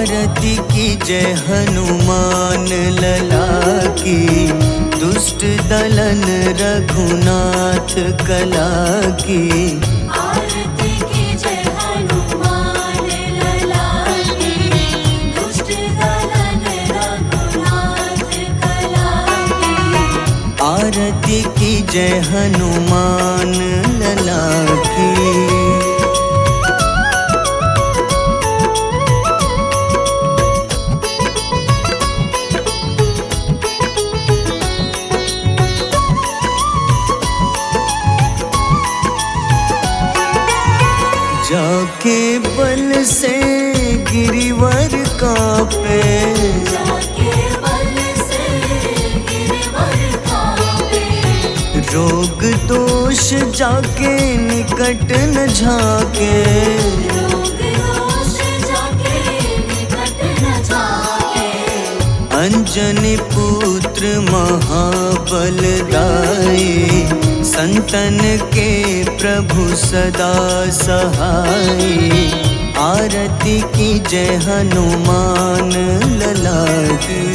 आरती की जय हनुमान लला की, दुष्ट दलन रघुनाथ कला की। आरती की जय हनुमान लला की, दुष्ट दलन रघुनाथ कला की। आरती की जय हनुमान लला की। जाके बल से गिरिवर कांपे, जाके बल से गिरवर कांपे। रोग दोष जाके निकट न झाके। रोग दोष जाके निकट न झाके। अंजनी पुत्र महाबलदाई, संतन के प्रभु सदा सहाय। आरती की जय हनुमान लला की।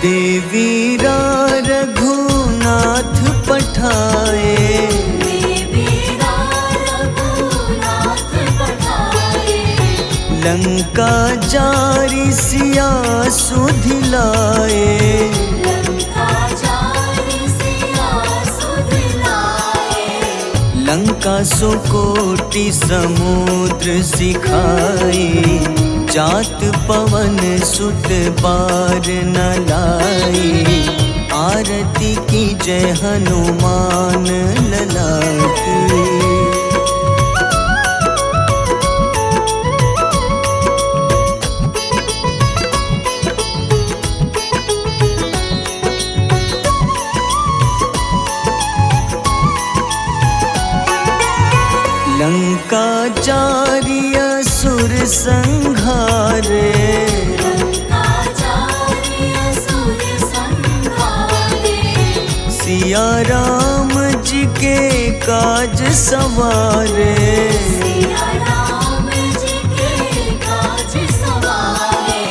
देवीरा रघुनाथ पठाए, देवीरा रघुनाथ पठाए। लंका जारी सिया सुधिलाए। लंका जारी सिया सुधिलाए। लंका सुकोटि समुद्र सिखाई, जात पवन सुत बार न लाई। आरती की जय हनुमान लला की। लंका जारी असुर संघारे, लंका जारी असुर संघारे। सिया राम जी के काज सवारे। सिया राम जी के काज सवारे।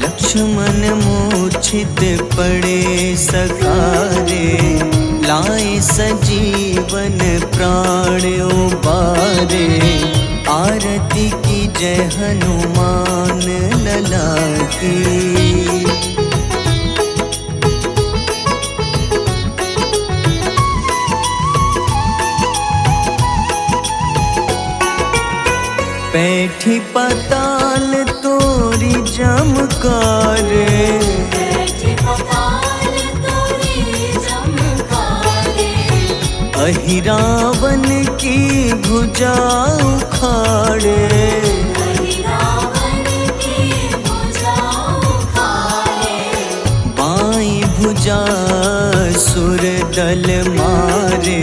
लक्ष्मण मूर्छित पड़े सकारे, लाए सजीवन प्राण उबारे। आरती की जय हनुमान लला की। बैठी पाताल तोरी जमकारे, बैठी पताल तोरी जमकारे। अहिरावन की भुजा उखाड़े। रावण की भुजा उखाड़े। बाईं भुजा सुर दल मारे,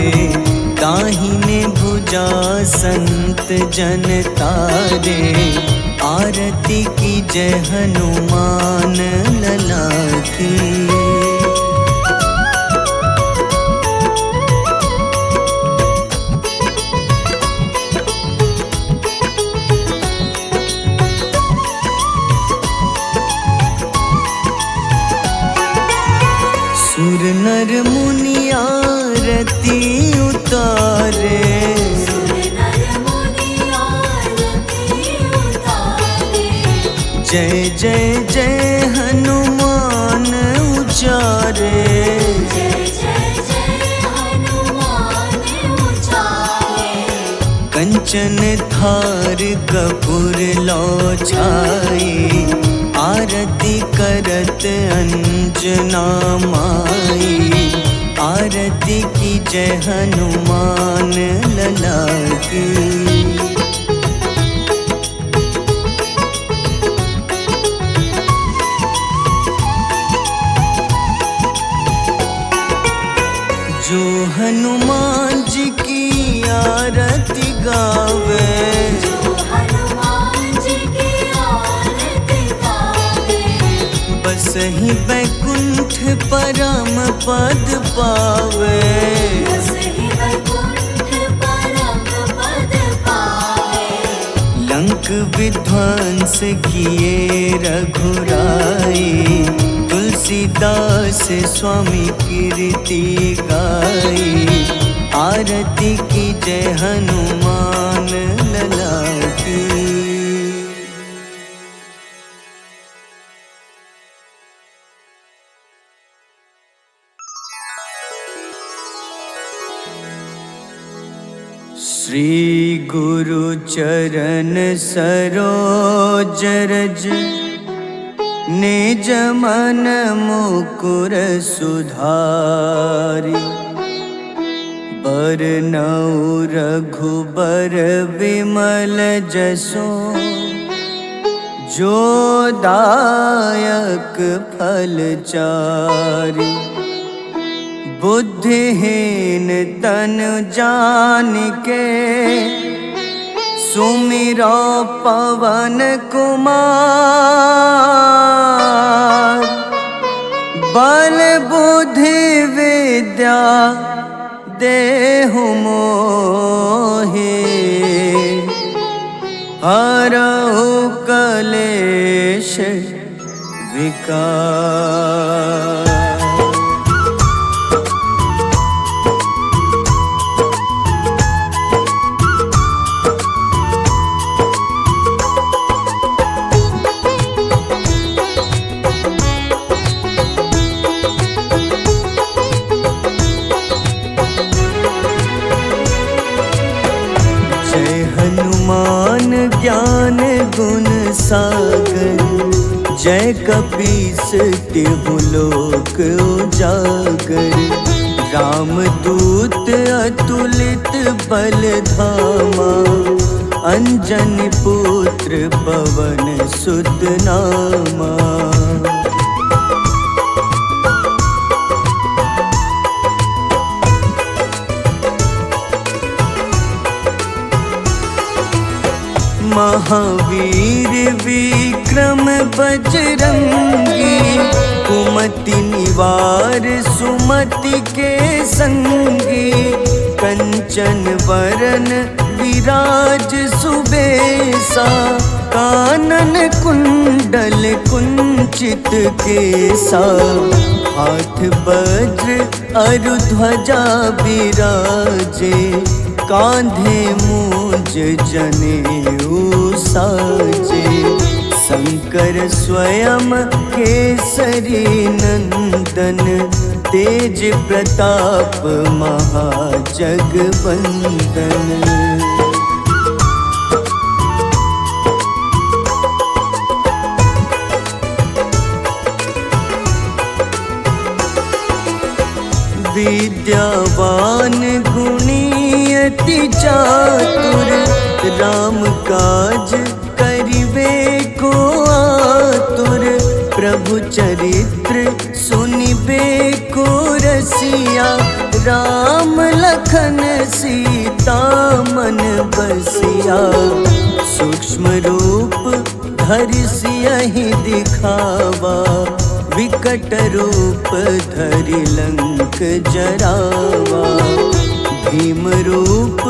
दाहिने भुजा संत जन तारे। आरती की जय हनुमान लला की। सुर नर मुनि आरती उतारे, सुर नर मुनि आरती उतारे। जय जय जय हनुमान उचारे। जय जय जय हनुमान उचारे। कंचन थार कपूर लो छाई, आरती करत अंजना माई। आरती की जय हनुमान लला की। जो हनुमान जी की आरती गावे, जो हनुमान जी की आरती गावे। बस ही बैकुंठ परम पद पावे। बसहि वैकुंठ परम पद पावे। लंक विध्वंस किए रघुराई, तुलसीदास स्वामी कीर्ति गाई। आरती की जय हनुमान लला की। श्री गुरु चरण सरोज रज, निज मन मुकुर सुधारि। बरनउँ रघुबर विमल जसो, जो दायक फल चारि। बुद्धिहीन तनु जानिके, सुमिरो पवन कुमार। बल बुद्धि विद्या देहु मोहि, हरहु कलेश विकार। हनुमान ज्ञान गुण सागर, जय कपीस तिहु लोक उजागर। रामदूत अतुलित बल धामा, अंजनी पुत्र पवन सुत नामा। महावीर विक्रम बजरंगी, कुमति निवार सुमति के संगी। कंचन वरन विराज सुबेसा, कानन कुंडल कुंचित केसा। हाथ वज्र अरु ध्वजा बिराजे, कांधे मूंज जनेऊ साजे। शंकर स्वयं केसरी नंदन, तेज प्रताप महाजगवंदन। विद्यावान गुणी अति चातुर, राम काज करिबे को आतुर। प्रभु चरित्र सुनिबे को रसिया, राम लखन सीता मन बसिया। सूक्ष्म रूप धरि सियहि दिखावा, विकट रूप धरि लंक जरावा। भीम रूप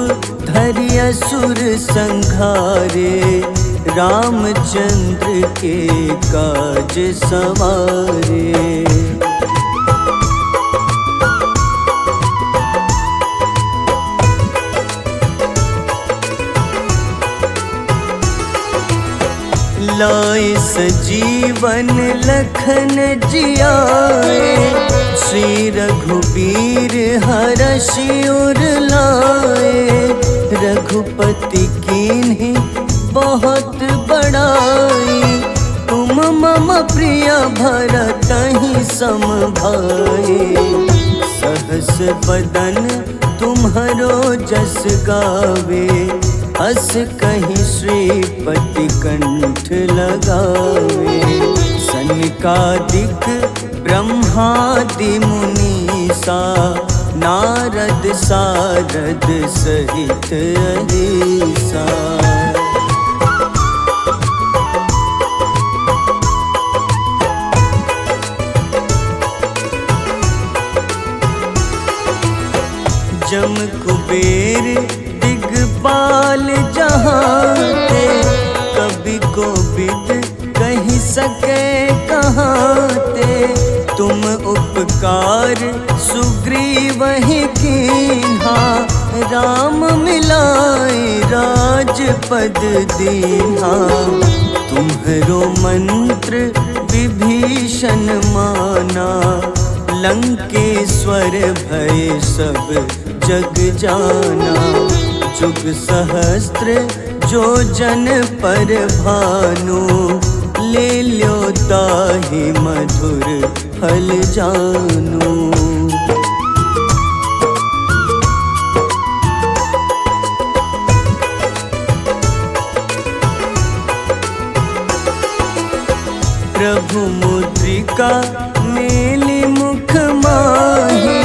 धरि असुर संहारे, रामचंद्र के काज सवारे। लाए सजीवन लखन जियाए, श्री रघुबीर हरषि उर लाए। रघुपति कीन्ही बहुत बड़ाई, तुम मम प्रिय भरतहि सम भाई। सहस बदन तुम्हरो जस गावे, अस कहीं श्रीपति कंठ लगावे। सनकादिक ब्रह्मादि मुनीसा, नारद सारद सहित अहिसा। काल जहाँते, कभी को विद कही सके कहाँते। तुम उपकार सुग्रीव ही कीन्हा, राम मिलाए राजपद दीन्हा। तुम्हरो मंत्र विभीषण माना, लंकेश्वर भय सब जग जाना। जुग सहस्त्र जो जन पर भानु, ले ल्यो ताहि मधुर फल जानू। प्रभु मुद्रिका मेली मुख माही,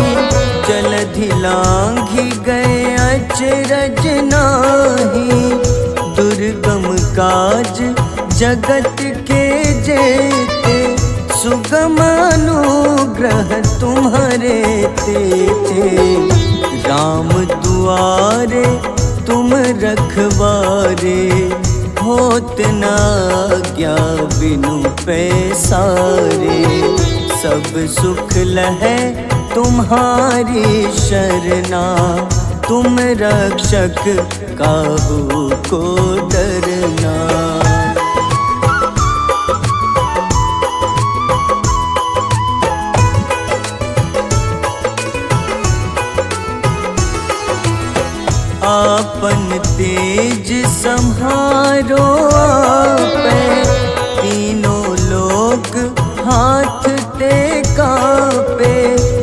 जलधि लांघि गए अचरज नाही। दुर्गम काज जगत के जेते, सुगम अनुग्रह तुम्हारे तेते। राम दुआरे तुम रखवारे, होत न आज्ञा बिनु पैसारे। सब सुख लहै तुम्हारी शरणा, तुम रक्षक काहू को डरना। आपन तेज सम्हारो आपै, तीनों लोक हाथ ते कांपे।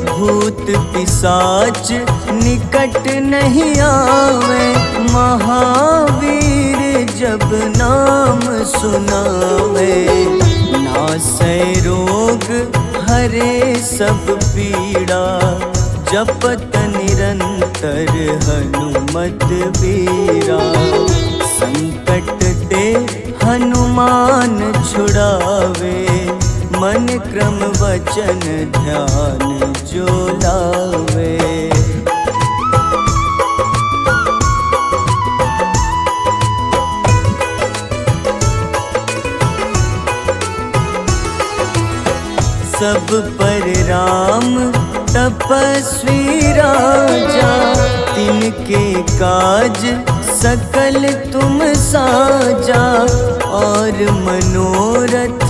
भूत पिशाच निकट नहीं आवे, महावीर जब नाम सुनावे। नासै रोग हरे सब पीड़ा, जपत निरंतर हनुमत बीरा। संकट ते हनुमान छुड़ावे, मन क्रम वचन ध्यान जो लावे। सब पर राम तपस्वी राजा, तिनके काज सकल तुम साजा। और मनोरथ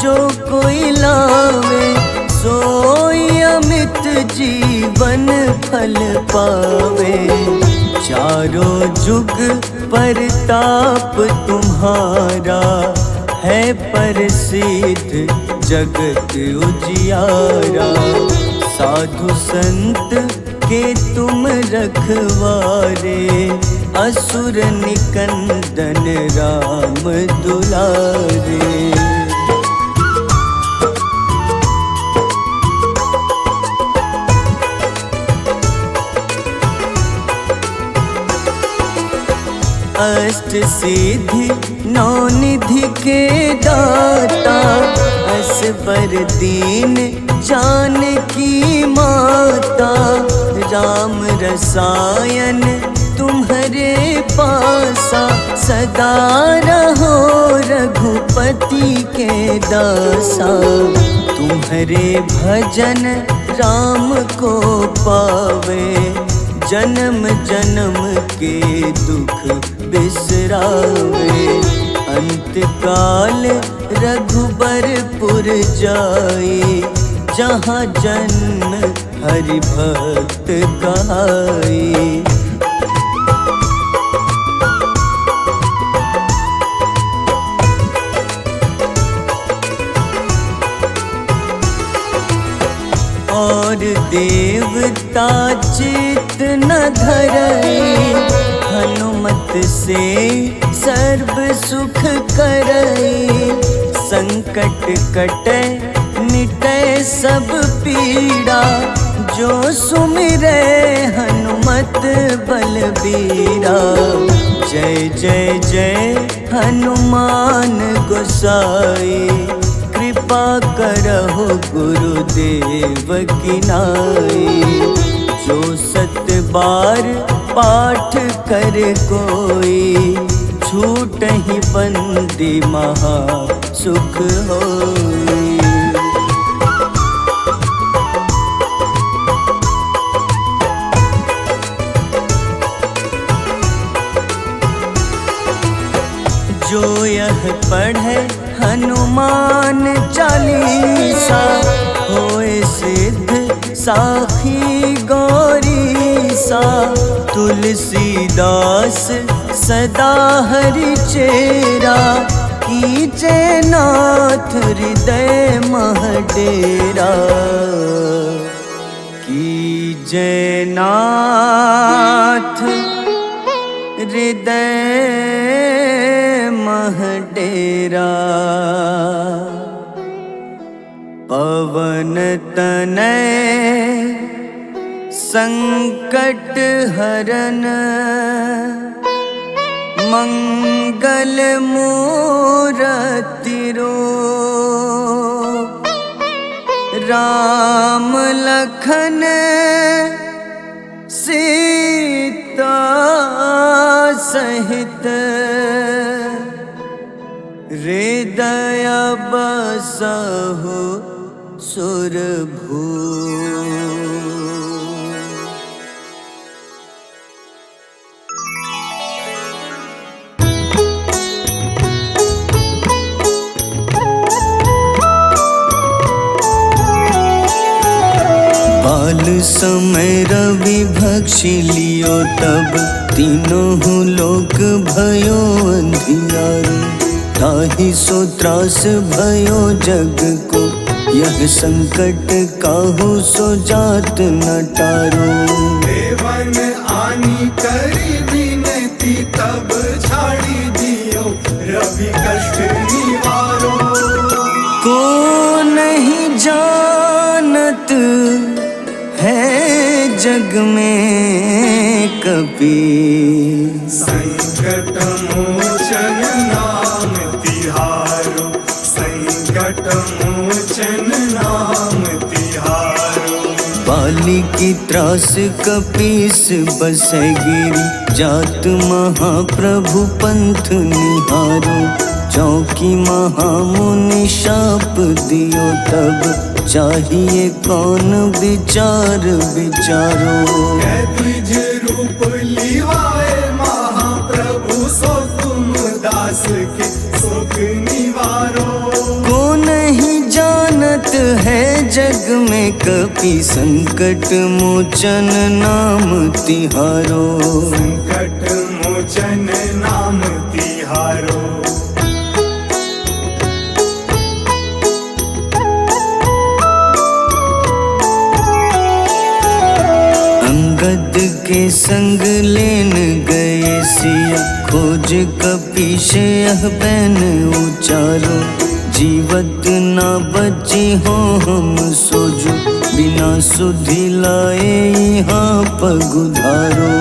जो कोई लावे, सोई अमित जीवन फल पावे। चारों जुग परताप तुम्हारा, है प्रसिद्ध जगत उजियारा। साधु संत के तुम रखवारे, असुर निकंदन राम दुलारे। अष्ट सिद्धि नौ निधि के दाता, असबर दीन जानकी माता। राम रसायन तुम्हारे पासा, सदा रहो रघुपति के दासा। तुम्हारे भजन राम को पावे, जन्म जन्म के दुख बिसरावे। अंत काल रघुबरपुर जाई, जहाँ जन्म हरि भक्त कहाई। और देवता चित न धरई, हनुमत से सर्व सुख करई। संकट कटे मिटे सब पीड़ा, जो सुमिरे हनुमत बलबीरा। जय जय जय हनुमान गोसाई, कृपा करहु गुरुदेव की नाई। जो 7 बार पाठ कर कोई, छूट ही बंदी महा सुख होई। जो यह पढ़े हनुमान चालीसा, होए सिद्ध साखी गौरीसा। तुलसीदास सदा हरि चेरा, कीजे नाथ हृदय मह डेरा। कीजे नाथ हृदय मह डेरा। पवन तनय संकट हरन, मंगल मूरति रूप। राम लखन सीता सहित, हृदय बसहु सुरभूप। बाल समय रवि भक्षि लियो, तब तीनों लोक भयो अंधियारो। ताहि सो त्रास भयो जग को, यह संकट काहू सो जात न टारो। देवन आनी करी विनती, तब छाड़ी दियो रवि कष्ट निवारो। को नहीं जानत है जग में कपि, संकट मोचन नाम तिहारो। संकट मोचन नाम तिहारो। बाली की त्रास कपीस बसै गिरी, जात महाप्रभु पंथ निहारो। चौकी महामुनि शाप दियो, तब चाहिए कौन विचार विचारो। द्विज रूप लिवाए महाप्रभु, सो तुम दास के सुख निवारो। को नहीं जानत है जग में कपि, संकट मोचन नाम तिहारो। संकट मोचन नाम तिहारो। अंगद के संग लेन गए सिया, खोज कपीश यह बैन उचारो। जीवत ना बची हो हम सोजो, बिना सुधि लाए यहाँ पगुधारो।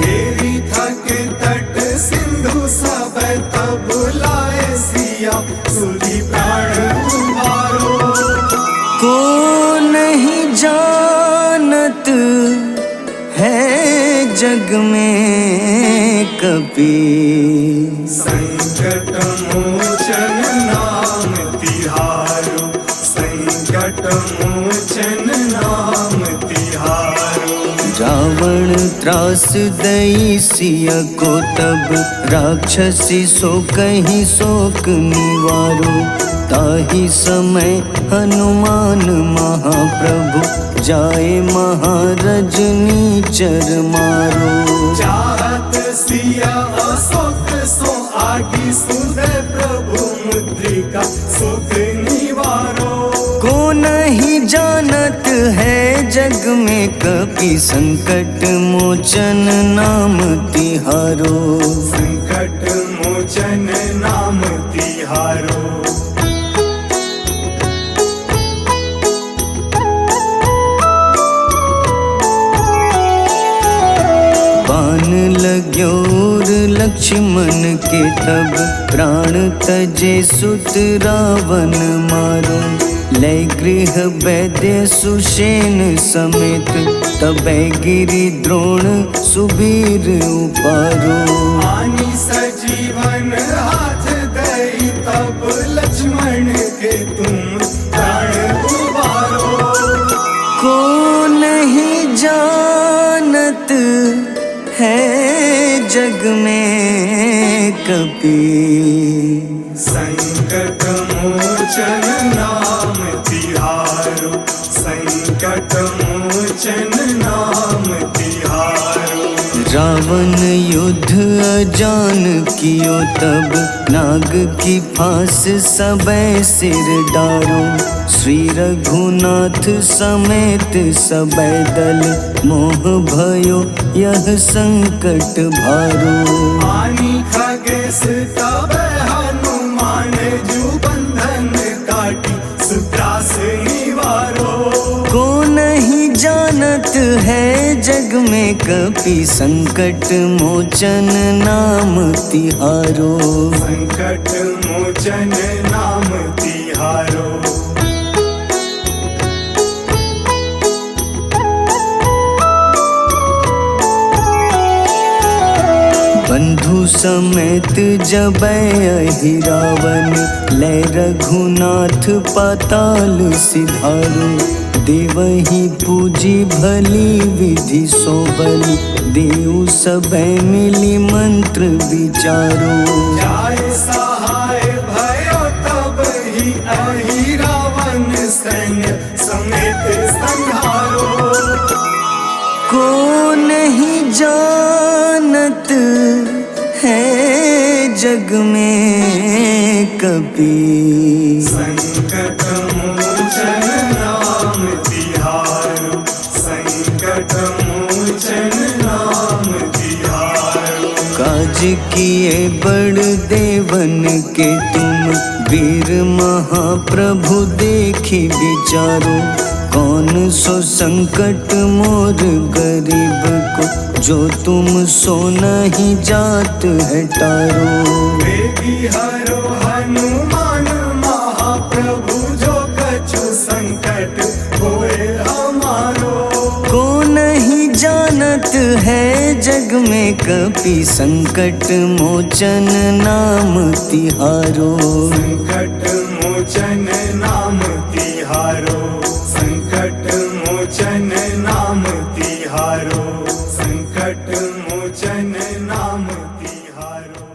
देवी थके तट सिंधु सब, तब लाए सिया सुधि प्राण उबारो। को नहीं जानत है जग में कपि, संकट मोचन नाम तिहारो। संकट मोचन नाम तिहारो। रावण त्रास दई सिया को, तब राक्षसी सो कहीं शोक निवारो। ताहि समय हनुमान महाप्रभु, जाए महारजनी चर मारो। चाहत सिया अशोक सो आगी, सुधे प्रभु मुद्रिका सुख निवारो। को नहीं जानत है जग में कपि, संकट मोचन नाम तिहारो। संकट मोचन नाम तिहारो। बाण लग्योर लक्ष्मण के, तब प्राण तजे सुत रावण मारो। लय गृह वैद्य सुषेण समेत तबै गिरि द्रोण सुबीर उपारो। आनी सजीवन हाथ दई तब लक्ष्मण के तुम प्राण उबारो। को नहीं जानत है जग में कपि, संकट मोचन नाम तिहारो, संकट मोचन नाम तिहारो। रावण युद्ध अजान कियो तब, नाग की फांस सबै सिर डारो। श्री रघुनाथ समेत सबै दल, मोह भयो यह संकट भारो। आनी खगेश तब हनुमान जू बंधन काटी, सुत्रास निवारो। को नहीं जानत है जग में कपि, संकट मोचन नाम तिहारो। संकट मोचन नाम तिहारो। बंधु समेत जबै अहि रावण, लय रघुनाथ पाताल सिधारो। देवहि पूजी भली विधि सोबल, देव सबै मिली मंत्र विचारो। जाय सहाय भयो तब ही अहि रावण सैन्य समेत संहारो। को नहीं जानत है जग में कपि, संकट मोचन नाम तिहारो, संकट मोचन नाम तिहारो। काज किए बड़ देवन के तुम, वीर महाप्रभु देखी विचारो। कौन सो संकट मोर गरीब को, जो तुम सो नहीं जात है टारो। बेगी हरो हनुमान महाप्रभु, जो कछु संकट होए हमारो। को नहीं जानत है जग में कपि, संकट मोचन नाम तिहारो। संकट मोचन नाम तिहारो, संकट मोचन नाम तिहारो, संकट मोचन नाम तिहारो।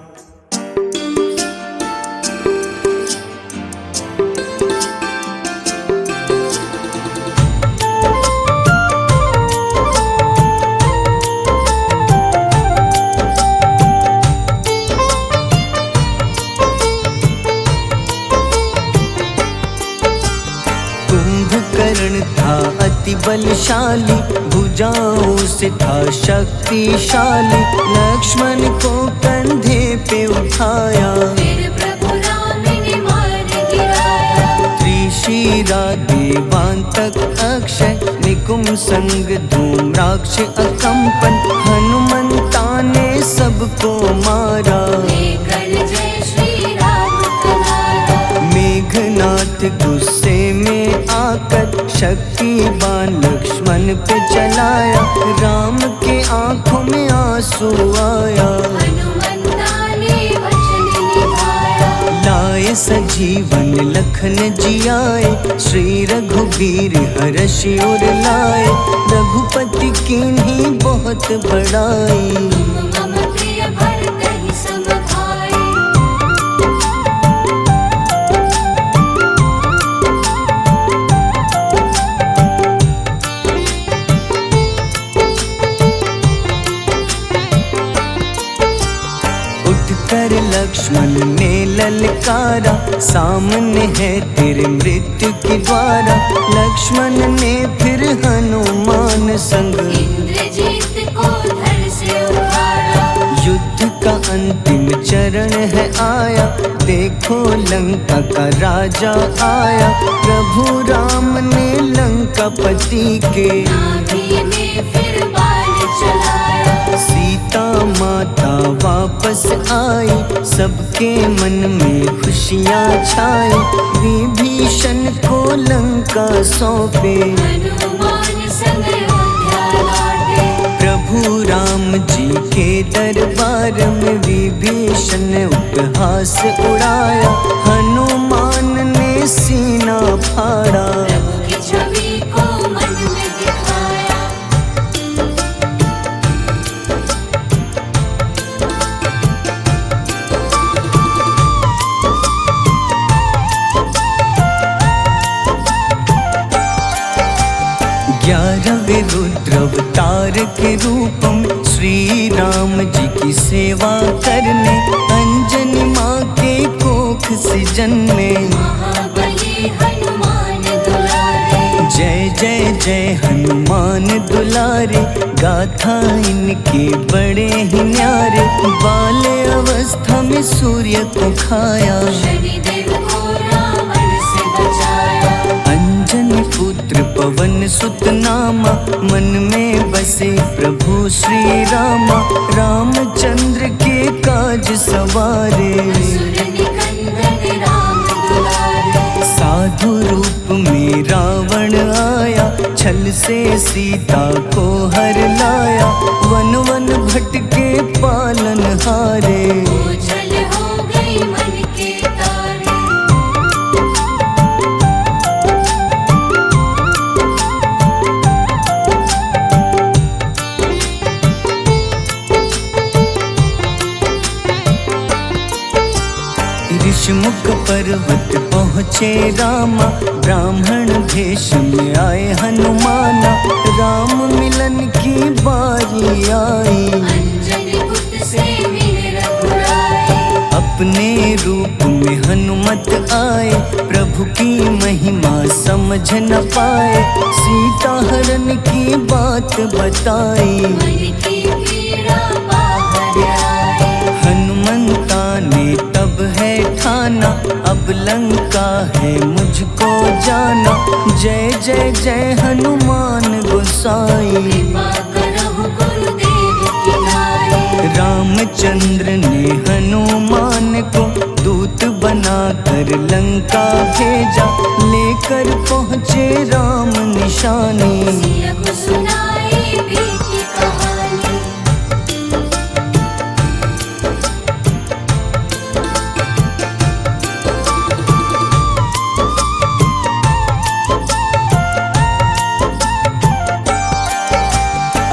कुंभकर्ण था अति बलशाली, भुजाओं से था शक्तिशाली। लक्ष्मण को कंधे पे उठाया, फिर प्रभु राम ने मार गिराया। त्रिशिरा देवांतक अक्षय, निकुंभ संग धूम्राक्ष अकंपन। हनुमंता ने सबको मारा, लेकर जय श्री राम तुम्हारा। मेघनाथ गुस्से में आकर, शक्तिवान लक्ष्मण पे चलाया। राम के आंखों में आंसू आया, हनुमंता ने वचन निभाया। लाए सजीवन लखन जियाए, श्री रघुबीर हर्षि उर लाए। रघुपति कीन्ही बहुत बड़ाई, तुम मम प्रिय भरत ही सम भाई। उठकर लक्ष्मण ने ललकारा, सामने है तेरे मृत्यु की द्वारा। लक्ष्मण ने फिर हनुमान संग, इंद्रजीत को धड़ से उतारा। युद्ध का अंतिम चरण है आया, देखो लंका का राजा आया। प्रभु राम ने लंकापति के, नाभि में फिर बाण चलाया। सीता माँ माता वापस आई, सबके मन में खुशियाँ छाई। विभीषण को लंका सौंपे, हनुमान संग अयोध्या लौटे। प्रभु राम जी के दरबार में विभीषण उपहास उड़ाया। हनुमान ने सीना फाड़ा, प्रभु की छवि को मन में दिखाया। ग्यारहवें रुद्र अवतार के रूपम श्री राम जी की सेवा करने, अंजनी माँ के कोख से जन्मे। महाबली हनुमान दुलारे, जय जय जय हनुमान दुलारे, गाथा इनके बड़े ही न्यारे। बाल अवस्था में सूर्य को खाया, शनिदेव को रावण से बचाया। अंजनी पुत्र पवन सुत नामा, मन में बसे प्रभु श्री रामा। रामचंद्र के काज सवारे, असुर निकंदन राम दुलारे। साधु रूप में रावण आया, छल से सीता को हर लाया। वन वन भटके पालन हारे, ओझल हो गई मन के तारे। ऋषमुख पर्वत पहुँचे रामा, ब्राह्मण भेष में आए हनुमाना। राम मिलन की बारी आई, अंजनी पुत्र से मिले रघुराई। अपने रूप में हनुमत आए, प्रभु की महिमा समझ न पाए। सीता हरण की बात बताई, मन की पीड़ा बाहर आई। हनुमंता ने तब है ठाना, अब लंका है मुझको जाना। जय जय जय हनुमान गोसाई, कृपा करहु गुरुदेव की नाई। रामचंद्र ने हनुमान को दूत बनाकर लंका भेजा। लेकर पहुँचे राम निशानी, सिया को सुनाई बीती कहानी।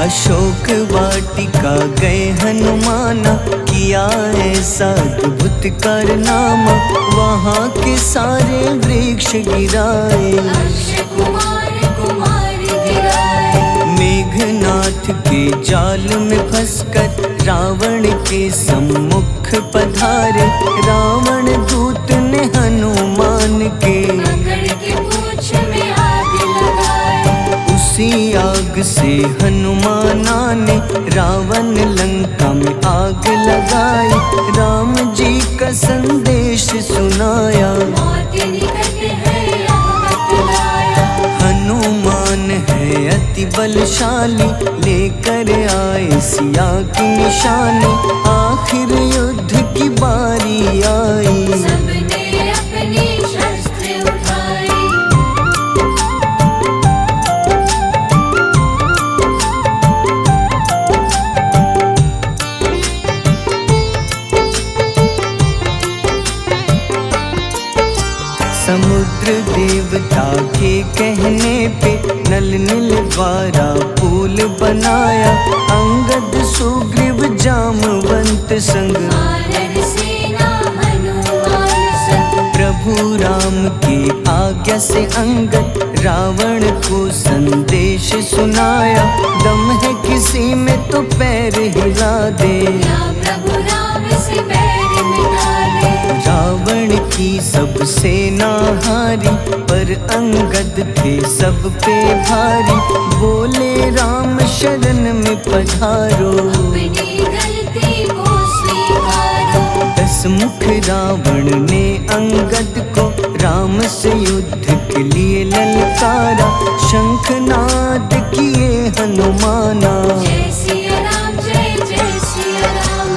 अशोक वाटिका गए हनुमाना, किया ऐसा अद्भुत कारनामा। वहाँ के सारे वृक्ष गिराए, अक्षय कुमार कुमार गिराए। मेघनाथ के जाल में फंसकर रावण के सम्मुख पधारे। रावण दूत ने हनुमान के पकड़ के पूंछ में आग लगाए। उसी आग से हनुमाना ने रावण लंका में आग लगाई। राम जी का संदेश सुनाया, मौत निकट है यह बतलाया। हनुमान है अति बलशाली, लेकर आए सिया की निशानी। आखिर युद्ध की बारी आई, सबने अपनी शस्त्र उठाई। समुद्र देवता के कहने पे नल नील द्वारा पुल बनाया। अंगद सुग्रीव जामवंत संग, वानर सेना हनुमान संग। प्रभु राम की आज्ञा से अंगद रावण को संदेश सुनाया। दम है किसी में तो पैर हिला दे, या प्रभु राम से बैर मिटा ले। रावण की सब सेना हारी, पर अंगद थे सब पे भारी। बोले राम शरण में पधारो, अपनी गलती को स्वीकारो। दस मुख रावण ने अंगद को राम से युद्ध के लिए ललकारा। शंखनाद किए हनुमाना, जय सिया राम जय जय सिया राम।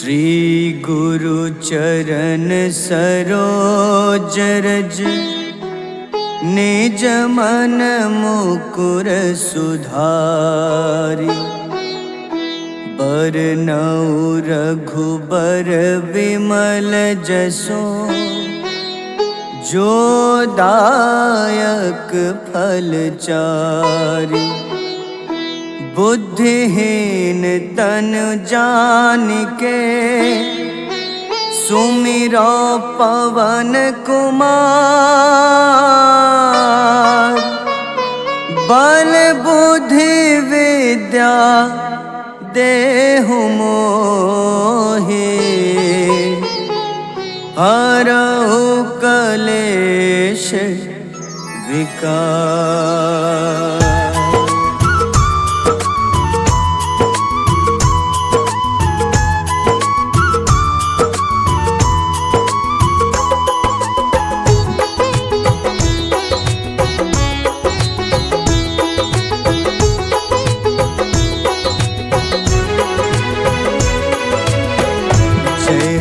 श्री गुरु चरण सरोज रज निज मन मुकुर सुधारि बरनउँ रघुबर विमल जसो जो दायक फल चारि बुद्धिहीन तनु जानिके सुमिरो पवन कुमार बल बुद्धि विद्या देहु मोहि हरहु कलेश विकार।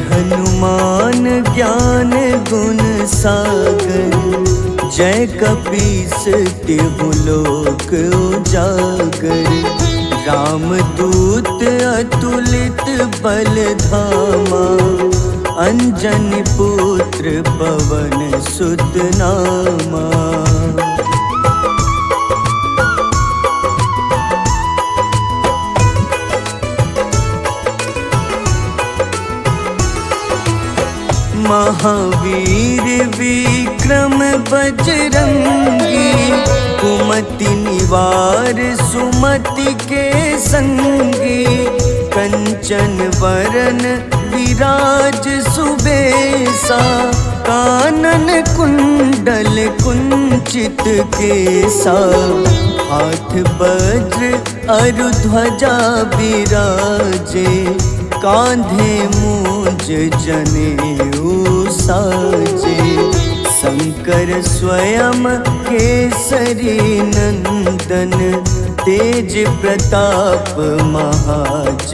हनुमान ज्ञान गुण सागर जय कपीस तिहु लोक उजागर रामदूत अतुलित बल धामा अंजनी पुत्र पवन सुत नामा। महावीर विक्रम बजरंगी कुमति निवार सुमति के संगी कंचन वरन विराज सुबेसा कानन कुंडल कुंचित केसा हाथ वज्र अरु ध्वजा विराजे कांधे मूंज जनेऊ साजे शंकर स्वयं केसरी नंदन तेज प्रताप महाजगवंदन।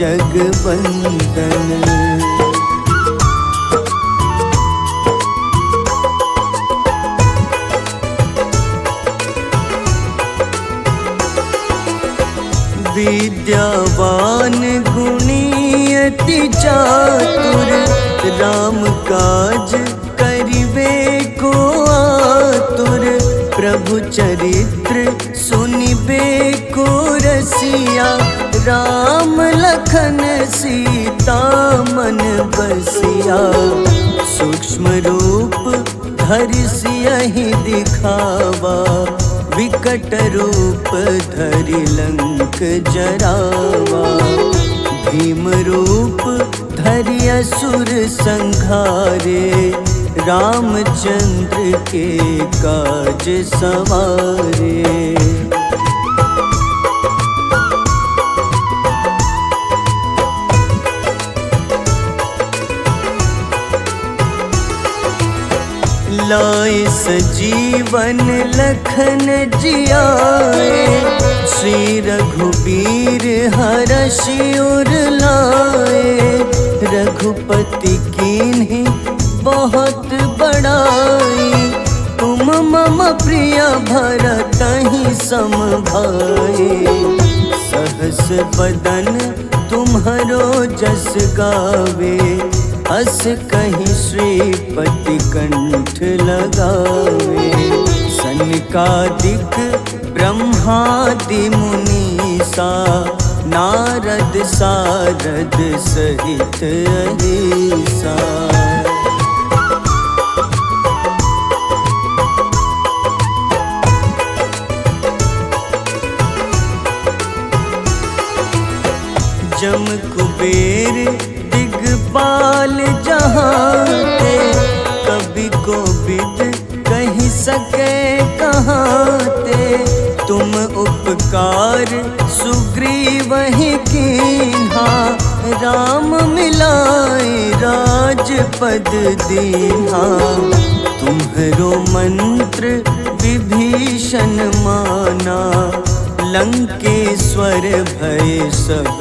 विद्यावान गुणी अति चातुर राम काज करिबे को आतुर प्रभु चरित्र सुनिबे को रसिया राम लखन सीता मन बसिया सूक्ष्म रूप धरि सियहि दिखावा विकट रूप धरि लंक जरावा भीम रूप धरि असुर संहारे रामचंद्र के काज सवारे। लाए सजीवन लखन जियाए श्री रघुबीर हरषि उर लाए रघुपति कीन्ही बहुत बड़ाई तुम मम प्रिय भरतहि सम भाई सहस बदन तुम्हरो जस गावे अस कहीं श्रीपति कंठ लगावे सनकादिक ब्रह्मादि मुनीसा नारद सारद सहित अहिसा। जम कुबेर दिगपाल जहाँते कभी को विद कहीं सके कहाँते तुम उपकार सुग्रीव ही कीन्हा राम मिलाए राजपद दीन्हा तुम्हरो मंत्र विभीषण माना लंकेश्वर भय सब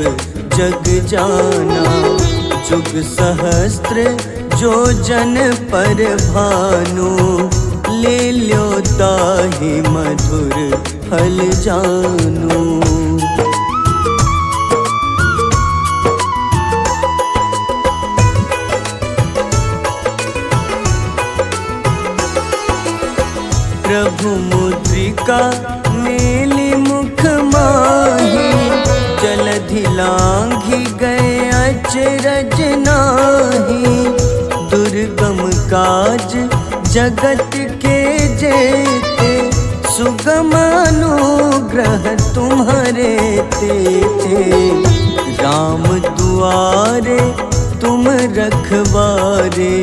जग जाना जुग सहस्त्र जो जन पर भानु, ले ल्यो ताहि मधुर फल जानू। प्रभु मुद्रिका मेली मुख माही, जलधि लांघि गए अचरज नाही। दुर्गम काज जगत के जेते, सुगम अनुग्रह तुम्हारे तेते। राम दुआरे तुम रखवारे,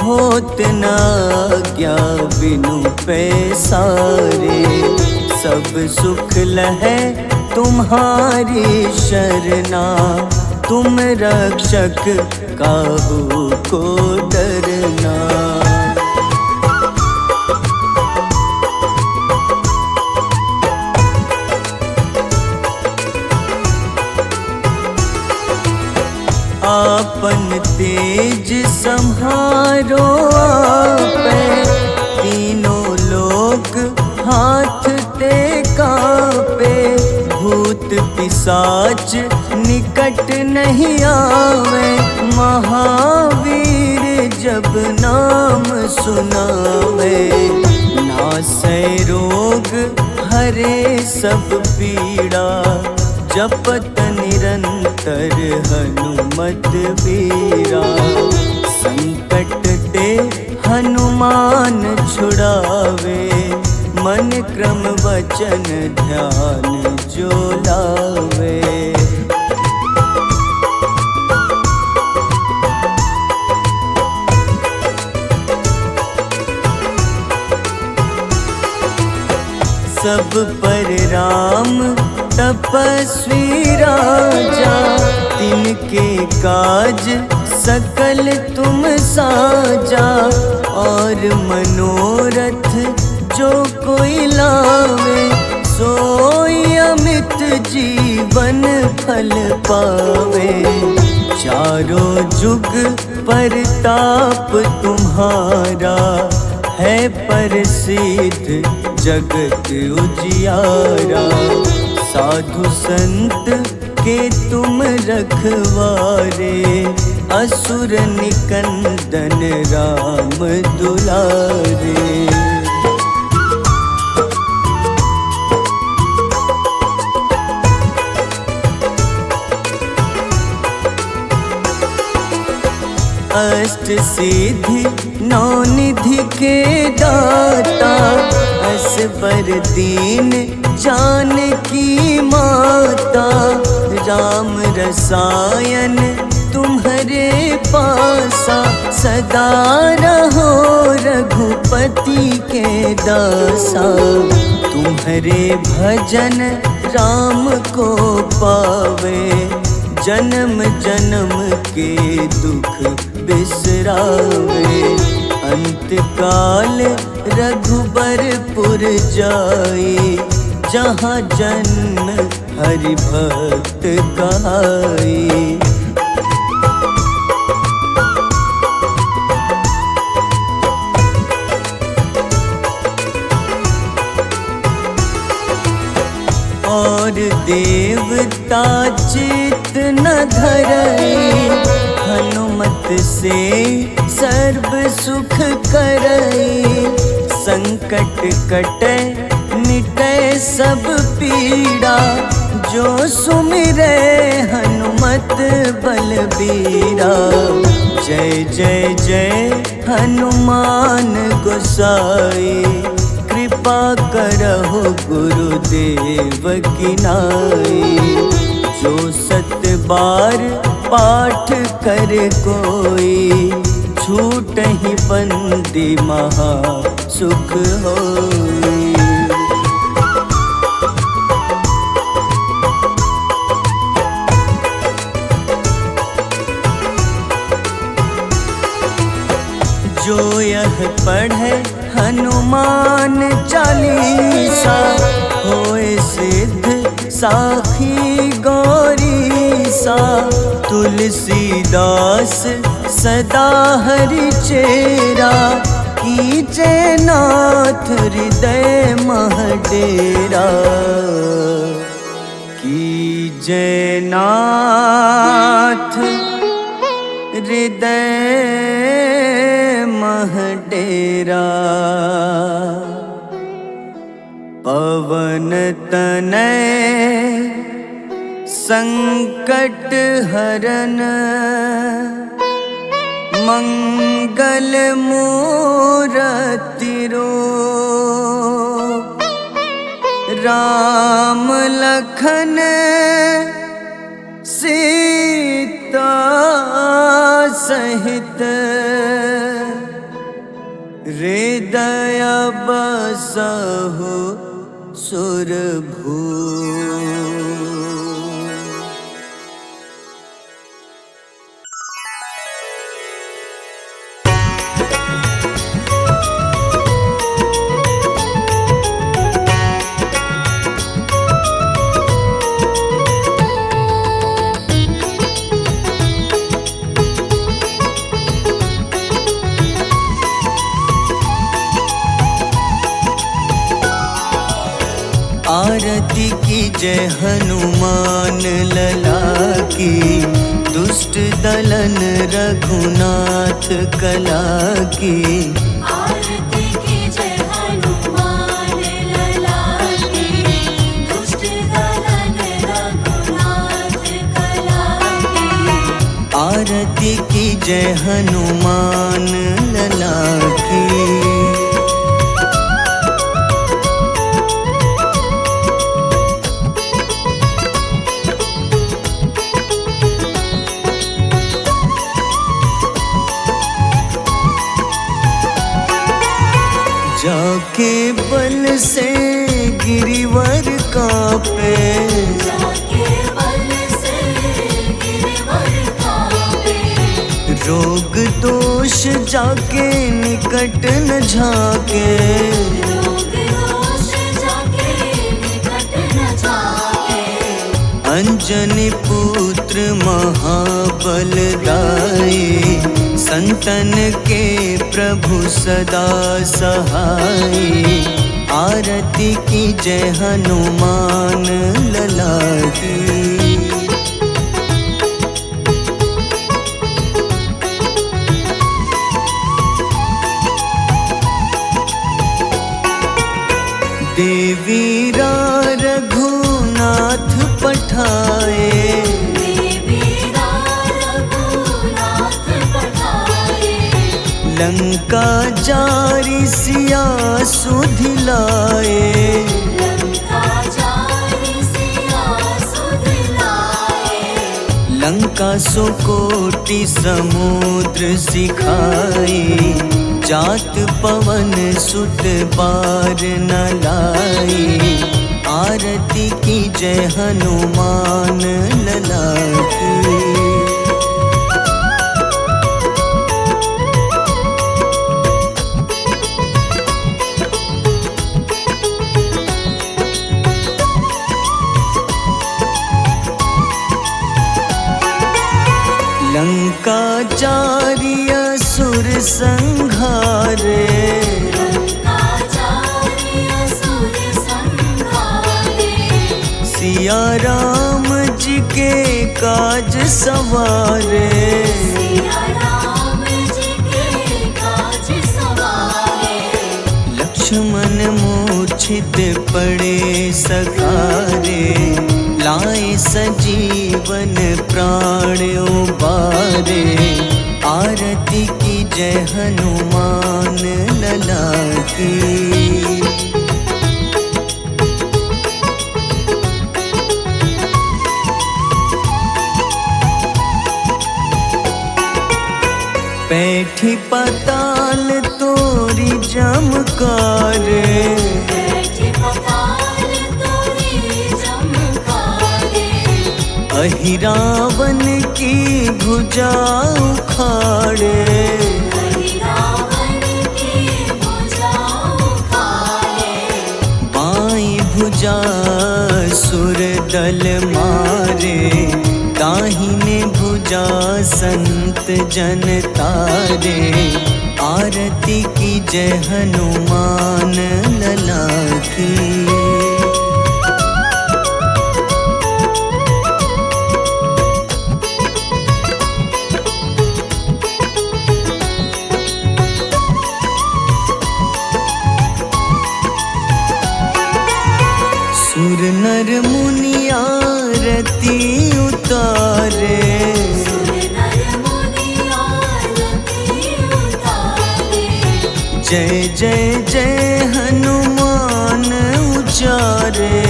होत न आज्ञा बिनु पैसारे। सब सुख लहै तुम्हारी शरणा, तुम रक्षक काहू को डरना। आपन तेज सम्हारो आपै, तीनों लोक हाथ ते कापे। भूत पिशाच निकट नहीं आवे, महावीर जब नाम सुनावे। नासै रोग हरे सब पीड़ा, जपत निरंतर हनुमत बीरा। संकट ते हनुमान छुड़ावे, मन क्रम वचन ध्यान जो लावे। सब पर राम तपस्वी राजा, तिनके काज सकल तुम साजा। और मनोरथ जो कोई लावे, सोई अमित जीवन फल पावे। चारों जुग परताप तुम्हारा, है प्रसिद्ध जगत उजियारा। साधु संत के तुम रखवारे, असुर निकंदन राम दुलारे। अष्ट सिद्धि नौ निधि के दाता, असबर दीन जानकी माता। राम रसायन तुम्हारे पासा, सदा रहो रघुपति के दासा। तुम्हारे भजन राम को पावे, जन्म जन्म के दुख बिसरावे। अंत काल रघुबरपुर जाई, जहाँ जन्म हरि भक्त कहाई। और देवता चित न धरई, हनुमत से सर्व सुख करई। संकट कटे मिटे सब पीड़ा, जो सुमिरे हनुमत बलबीरा। जय जय जय हनुमान गोसाई, कृपा करहु गुरुदेव की नाई। जो सत बार पाठ कर कोई, छूटहि बंदी महा सुख होई। जो यह पढ़े हनुमान चालीसा, होए सिद्ध साखी गौरीसा। सा तुलसीदास सदा हरि चेरा, कीजे नाथ हृदय मह डेरा, कीजे नाथ हृदय मह डेरा। पवन तनय संकट हरन, मंगल मूरति रूप, राम लखन सीता सहित, हृदय बसहु सुरभूप। आरती की जय हनुमान लला की, दुष्ट दलन रघुनाथ कला की। आरती की जय हनुमान लला की, दुष्ट दलन रघुनाथ कला की। आरती की जय हनुमान लला की। जाके बल से गिरिवर कांपे, जाके बल से गिरवर कांपे। रोग दोष जाके निकट न झाके, रोग दोष जाके निकट न जाके। अंजनी पुत्र महाबलदाई, संतन के प्रभु सदा सहाय। आरती की जय हनुमान लला की। देवीरा रघुनाथ पठाए, देवीरा रघुनाथ पठाए। लंका जारी सिया सुधिलाए, लंका जारी सिया सुधिलाए। लंका सुकोटि समुद्र सिखाए। जात पवन सुत बार न लाए। आरती की जय हनुमान लला की। लंका जारी असुर संघारे, लंका जारी असुर संघारे। सिया राम जी के काज सवारे। सिया राम जी के काज सवारे। लक्ष्मण मूर्छित पड़े सखारे। लाए सजीवन प्राण उबारे। आरती की जय हनुमान लला की। बैठी पाताल तोरी जमकारे। बैठी पाताल तोरी जमकारे। अहि रावण की भुजा उखाड़े। अहि रावण की भुजा उखाड़े। बाईं भुजा सुर दल मारे। ताहि पूजा संत जन तारे, आरती की जय हनुमान लला की। सुर नर मुनि आरती उतारे, सुर नर मुनि आरती उतारे। जय जय जय हनुमान उचारे।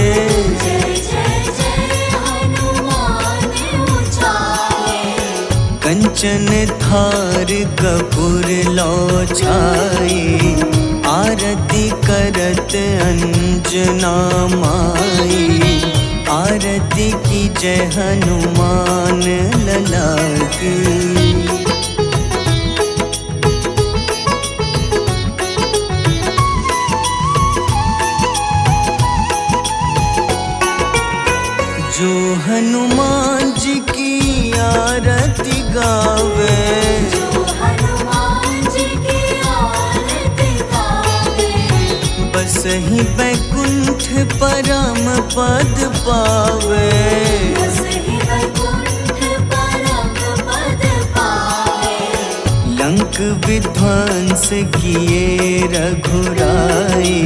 जय जय जय हनुमान उचारे। कंचन थार कपूर लो छाई, आरती करत अंजना माई। आरती की जय हनुमान लला की। जो हनुमान जी की आरती गावे, जो हनुमान जी की आरती गावे। बस ही बैकुंठ परम पद पावे। बस ही वैकुंठ परम पद पावे। लंक विध्वंस किए रघुराई,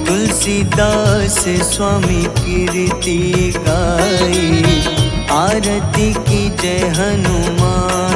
तुलसीदास स्वामी कीर्ति गाई। आरती की जय हनुमान